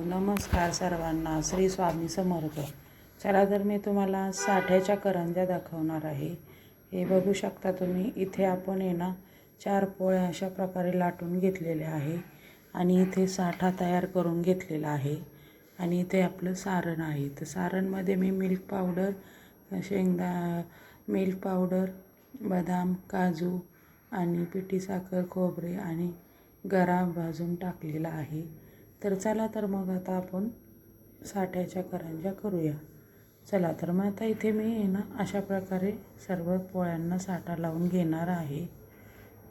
नमस्कार सर्वांना, श्री स्वामी समर्थ. चला तर मी तुम्हाला साठ्याच्या करंज्या दाखवणार आहे. हे बघू शकता तुम्ही. इथे आपण आहे ना 4 पोळ्या अशा प्रकारे लाटून घेतलेल्या आहे आणि इथे साठा तयार करून घेतलेला आहे. आणि इथे आपलं सारण आहे. तर सारणमध्ये मी मिल्क पावडर, मिल्क पावडर, बदाम, काजू आणि पिठी साखर, खोबरे आणि गरा भाजून टाकलेला आहे. तर चला तर मग आता आपण साठ्याच्या करंज्या करूया. चला तर मग आता इथे मी आहे ना अशा प्रकारे सर्व पोळ्यांना साठा लावून घेणार आहे.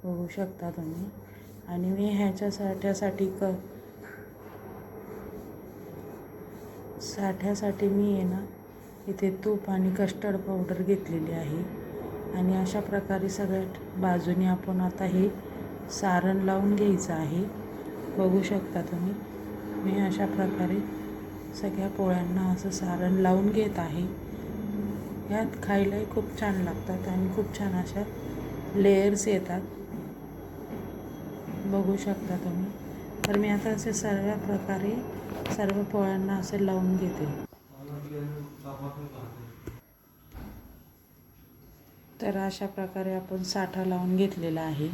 बघू शकता तुम्ही. आणि मी ह्याच्या साठ्यासाठी मी आहे ना इथे तूप आणि कस्टर्ड पावडर घेतलेली आहे. आणि अशा प्रकारे सगळ्या बाजूने आपण आता हे सारण लावून घ्यायचं आहे. बघू शकता तुम्ही. मी अशा प्रकारे सगळ्या पोळ्यांना असं सारण लावून घेत आहे. ह्यात खायलाही खूप छान लागतात आणि खूप छान अशा लेयर्स येतात. बघू शकता तुम्ही. तर मी आता असे सर्व प्रकारे सर्व पोळ्यांना असे लावून घेते. तर अशा प्रकारे आपण साठा लावून घेतलेला आहे.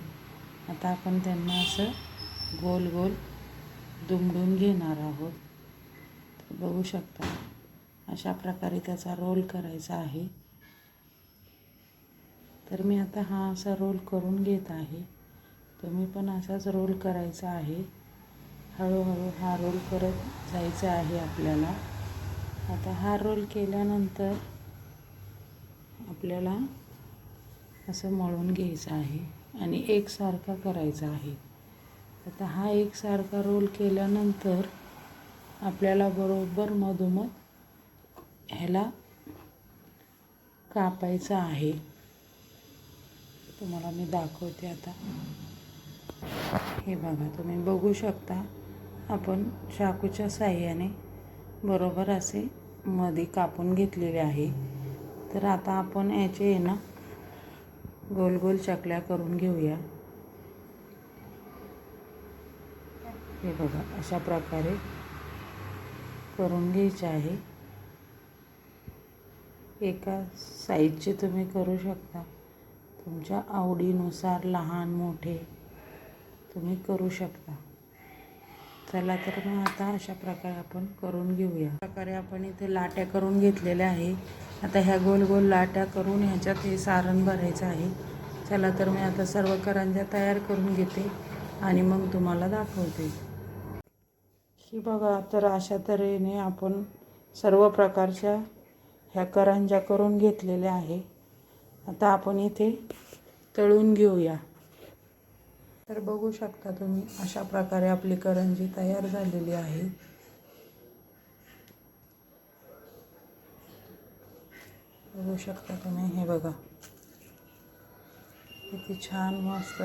आता आपण त्यांना असं गोल गोल दुमडून घेणार आहोत. तर बघू शकता अशा प्रकारे त्याचा रोल करायचा आहे. तर मी आता हा असा रोल करून घेत आहे. तुम्ही पण असाच रोल करायचा आहे. हळूहळू हा रोल करत जायचा आहे आपल्याला. आता हा रोल केल्यानंतर आपल्याला असं मळून घ्यायचं आहे आणि एकसारखा करायचा आहे. आता हा एकसारखा रोल केल्यानंतर आपल्याला बरोबर मधोमध ह्याला कापायचं आहे. तुम्हाला मी दाखवते आता. हे बघा, तुम्ही बघू शकता. आपण चाकूच्या साहाय्याने बरोबर असे मध्ये कापून घेतलेले आहे. तर आता आपण याचे आहे ना गोल गोल चकल्या करून घेऊया. हे बघा, अशा प्रकारे करून घ्यायचे आहे. एका साईजचे तुम्ही करू शकता. तुमच्या आवडीनुसार लहान मोठे तुम्ही करू शकता. चला तर मग आता अशा प्रकारे आपण करून घेऊया. प्रकारे आपण इथे लाट्या करून घेतलेल्या आहे. आता ह्या गोल गोल लाट्या करून ह्याच्यात हे सारण भरायचं आहे. चला तर मी आता सर्व करंज्या तयार करून घेते आणि मग तुम्हाला दाखवते. ही बघा, तर अशा तऱ्हेने आपण सर्व प्रकारच्या ह्या करंज्या करून घेतलेल्या आहे. आता आपण इथे तळून घेऊया. तर बघू शकता तुम्ही, अशा प्रकारे आपली करंजी तयार झालेली आहे. बघू शकता तुम्ही. हे बघा किती छान मस्त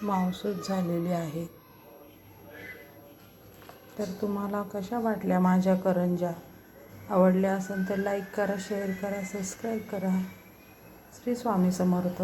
माऊसूत झालेली आहे. तर तुम्हाला कशा वाटल्या माझ्या करंज्या? आवडल्या असेल तर लाईक करा, शेअर करा, सबस्क्राईब करा. श्री स्वामी समर्थ.